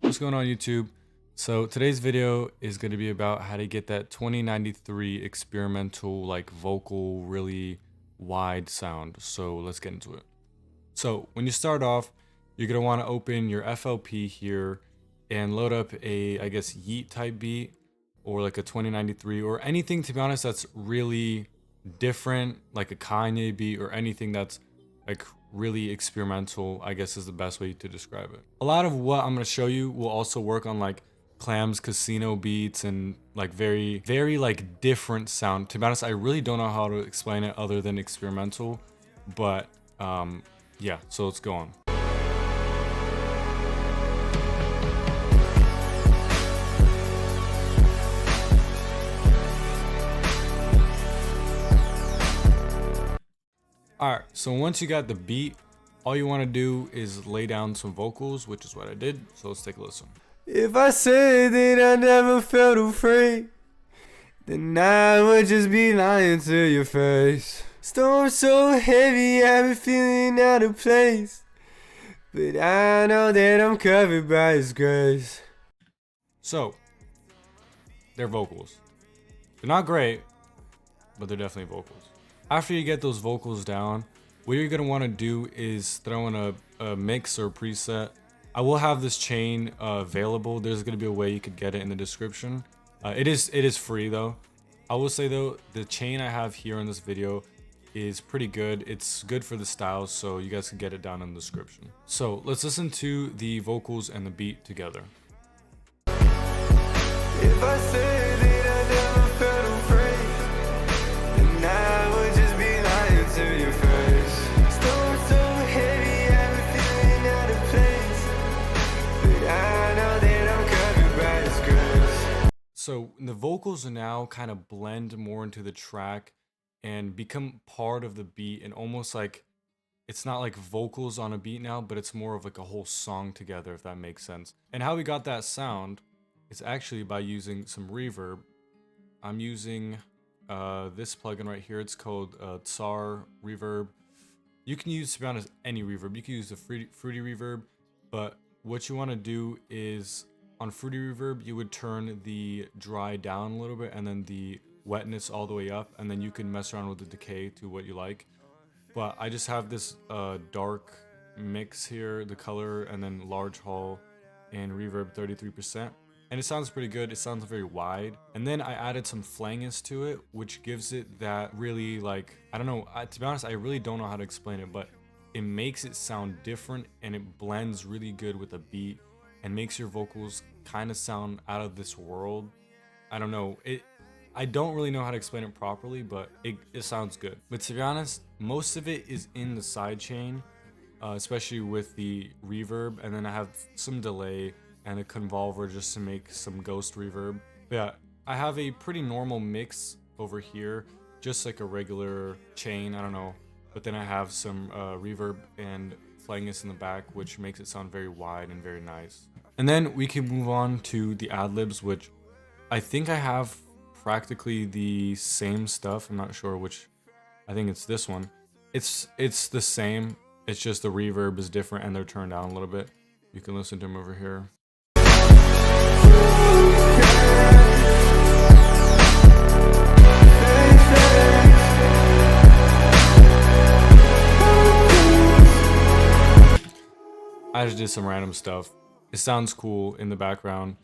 What's going on YouTube? So today's video is going to be about how to get that 2093 experimental like vocal really wide sound. So let's get into it. So when you start off, you're going to want to open your FLP here and load up a, I guess, yeat type beat or like a 2093 or anything, to be honest, that's really different, like a Kanye beat or anything that's like really experimental, I guess is the best way to describe it. A lot of what I'm going to show you will also work on like Clam's casino beats and like very like different sound. To be honest, I really don't know how to explain it other than experimental, but yeah, so let's go on. Alright, so once you got the beat, all you want to do is lay down some vocals, which is what I did, so let's take a listen. If I said that I never felt afraid, then I would just be lying to your face. Storm so heavy, I've been feeling out of place, but I know that I'm covered by His grace. So, they're vocals. They're not great, but they're definitely vocals. After you get those vocals down, what you're going to want to do is throw in a mix or preset. I will have this chain available. There's going to be a way you could get it in the description. It is free though. I will say though, the chain I have here in this video is pretty good. It's good for the styles, so you guys can get it down in the description. So let's listen to the vocals and the beat together. If I said that I never felt afraid, then I would just be lying to your face. Storm so heavy, I've been feeling out of place, but I know that I'm covered by His grace. So the vocals are now kind of blend more into the track and become part of the beat, and almost like it's not like vocals on a beat now, but it's more of like a whole song together, if that makes sense. And how we got that sound is actually by using some reverb. I'm using this plugin right here. It's called Tsar Reverb. You can use, to be honest, any reverb. You can use the Fruity Reverb, but what you want to do is on Fruity Reverb, you would turn the dry down a little bit and then the wetness all the way up, and then you can mess around with the decay to what you like. But I just have this dark mix here, the color, and then large hall and reverb 33%. And it sounds pretty good. It sounds very wide. And then I added some flangus to it, which gives it that really like, I don't know, to be honest, I really don't know how to explain it, but it makes it sound different and it blends really good with the beat and makes your vocals kind of sound out of this world. I don't know. I don't really know how to explain it properly, but it sounds good. But to be honest, most of it is in the sidechain, especially with the reverb. And then I have some delay and a convolver just to make some ghost reverb. But yeah, I have a pretty normal mix over here, just like a regular chain, I don't know. But then I have some reverb and flangus in the back, which makes it sound very wide and very nice. And then we can move on to the adlibs, which I think I have practically the same stuff. I'm not sure which, I think it's this one. It's the same, it's just the reverb is different and they're turned down a little bit. You can listen to them over here. I just did some random stuff. It sounds cool in the background,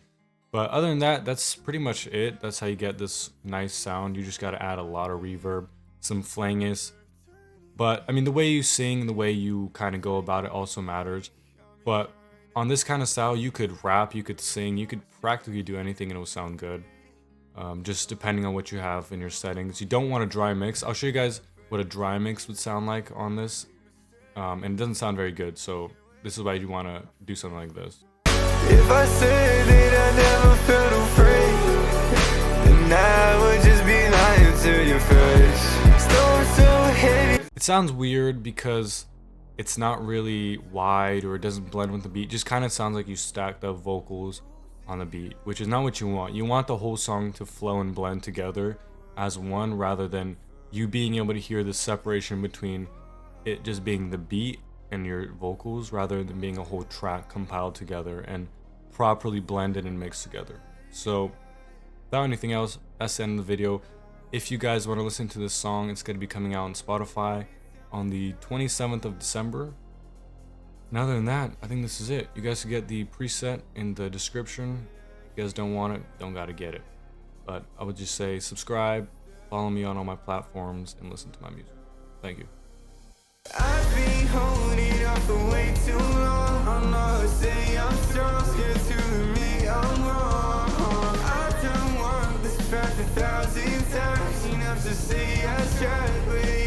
but other than that, that's pretty much it. That's how you get this nice sound. You just got to add a lot of reverb, some flangus. But I mean, the way you sing, the way you kind of go about it also matters. But on this kind of style, you could rap, you could sing, you could practically do anything and it will sound good. Just depending on what you have in your settings. You don't want a dry mix. I'll show you guys what a dry mix would sound like on this. And it doesn't sound very good, so this is why you want to do something like this. If I said that I never felt afraid, then I would just be lying to your face. Storm so heavy. It sounds weird because it's not really wide or it doesn't blend with the beat. It just kind of sounds like you stacked up vocals on the beat, which is not what you want. You want the whole song to flow and blend together as one, rather than you being able to hear the separation between it just being the beat and your vocals, rather than being a whole track compiled together. And properly blended and mixed together. So without anything else, that's the end of the video. If you guys want to listen to this song, it's going to be coming out on Spotify on the 27th of December. And other than that, I think this is it. You guys can get the preset in the description. If you guys don't want it, don't gotta get it. But I would just say subscribe, follow me on all my platforms, and listen to my music. Thank you. I've been holding up for way too long. I'm not saying I'm strong, scared to admit I'm wrong. I've done one this path 1,000 times, enough to say I tried, but